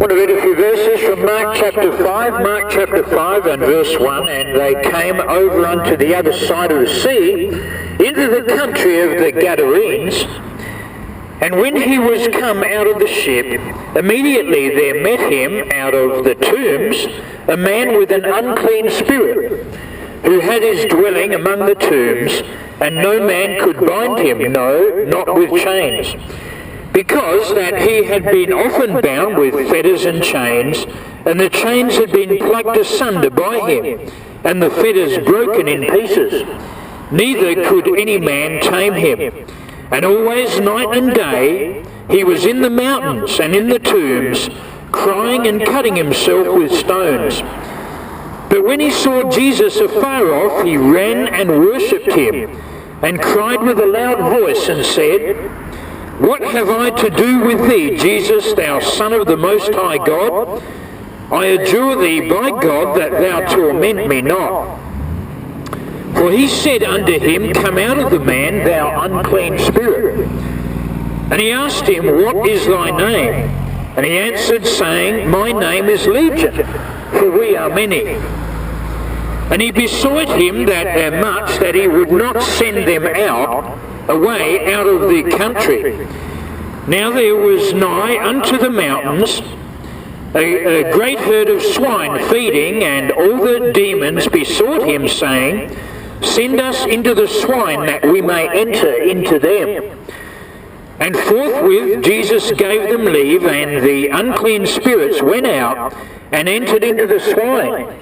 want to read a few verses from Mark chapter 5. Mark chapter 5 and verse 1. And they came over unto the other side of the sea, into the country of the Gadarenes. And when he was come out of the ship, immediately there met him out of the tombs a man with an unclean spirit, who had his dwelling among the tombs, and no man could bind him, no, not with chains, because that he had been often bound with fetters and chains, and the chains had been plucked asunder by him, and the fetters broken in pieces. Neither could any man tame him. And always night and day he was in the mountains and in the tombs, crying and cutting himself with stones. But when he saw Jesus afar off, he ran and worshipped him, and cried with a loud voice, and said, What have I to do with thee, Jesus, thou Son of the Most High God? I adjure thee by God that thou torment me not. For he said unto him, Come out of the man, thou unclean spirit. And he asked him, What is thy name? And he answered, saying, My name is Legion, for we are many. And he besought him that much that he would not send them away out of the country. Now there was nigh unto the mountains a great herd of swine feeding, and all the demons besought him, saying, Send us into the swine, that we may enter into them. And forthwith Jesus gave them leave, and the unclean spirits went out and entered into the swine.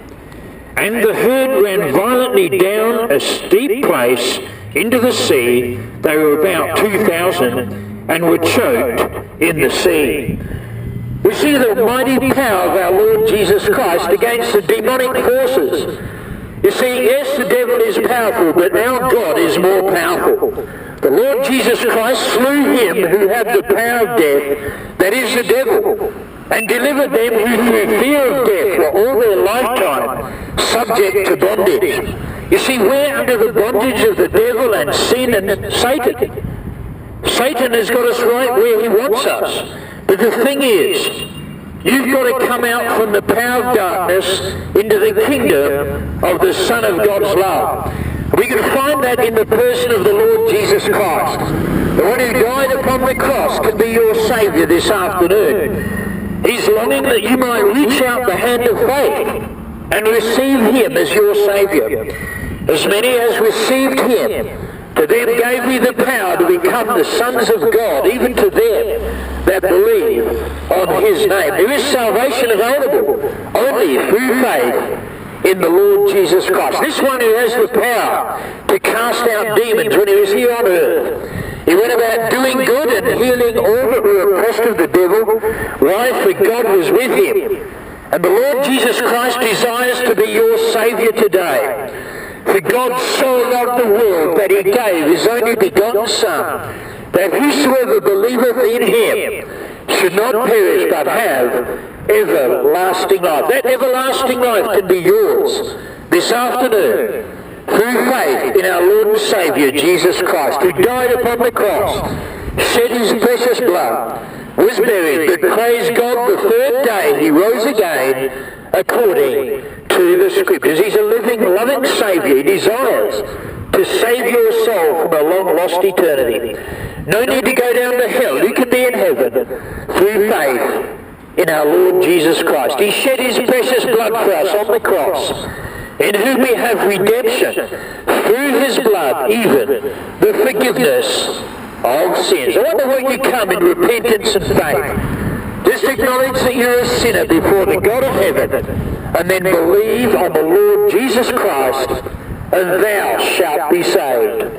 And the herd ran violently down a steep place into the sea. They were about 2,000, and were choked in the sea. We see the mighty power of our Lord Jesus Christ against the demonic forces. You see, yes, the devil is powerful, but our God is more powerful. The Lord Jesus Christ slew him who had the power of death, that is the devil, and delivered them who through fear of death were all their lifetime subject to bondage. You see, we're under the bondage of the devil and sin and Satan. Satan has got us right where he wants us. But the thing is, you've got to come out from the power of darkness into the kingdom of the Son of God's love. We can find that in the person of the Lord Jesus Christ. The one who died upon the cross can be your Saviour this afternoon. He's longing that you might reach out the hand of faith and receive him as your Saviour. As many as received him, to them gave he the power to become the sons of God, even to them that believe on his name. There is salvation available only through faith in the Lord Jesus Christ. This one who has the power to cast out demons when he was here on earth. He went about doing good and healing all that were oppressed of the devil. Why? For God was with him. And the Lord Jesus Christ desires to be your Saviour today. For God so loved the world that he gave his only begotten Son, that whosoever believeth in him should not perish but have everlasting life. That everlasting life can be yours this afternoon through faith in our Lord and Saviour Jesus Christ, who died upon the cross, shed his precious blood, was buried, but praise God, the third day he rose again according to the Scriptures. He's a living, loving Saviour. He desires to save your soul from a long-lost eternity. No need to go down to hell. You can be in heaven through faith in our Lord Jesus Christ. He shed his precious blood for us on the cross, in whom we have redemption through his blood, even the forgiveness of sins. I wonder when you come in repentance and faith. Just acknowledge that you're a sinner before the God of heaven, and then believe on the Lord Jesus Christ, and thou shalt be saved.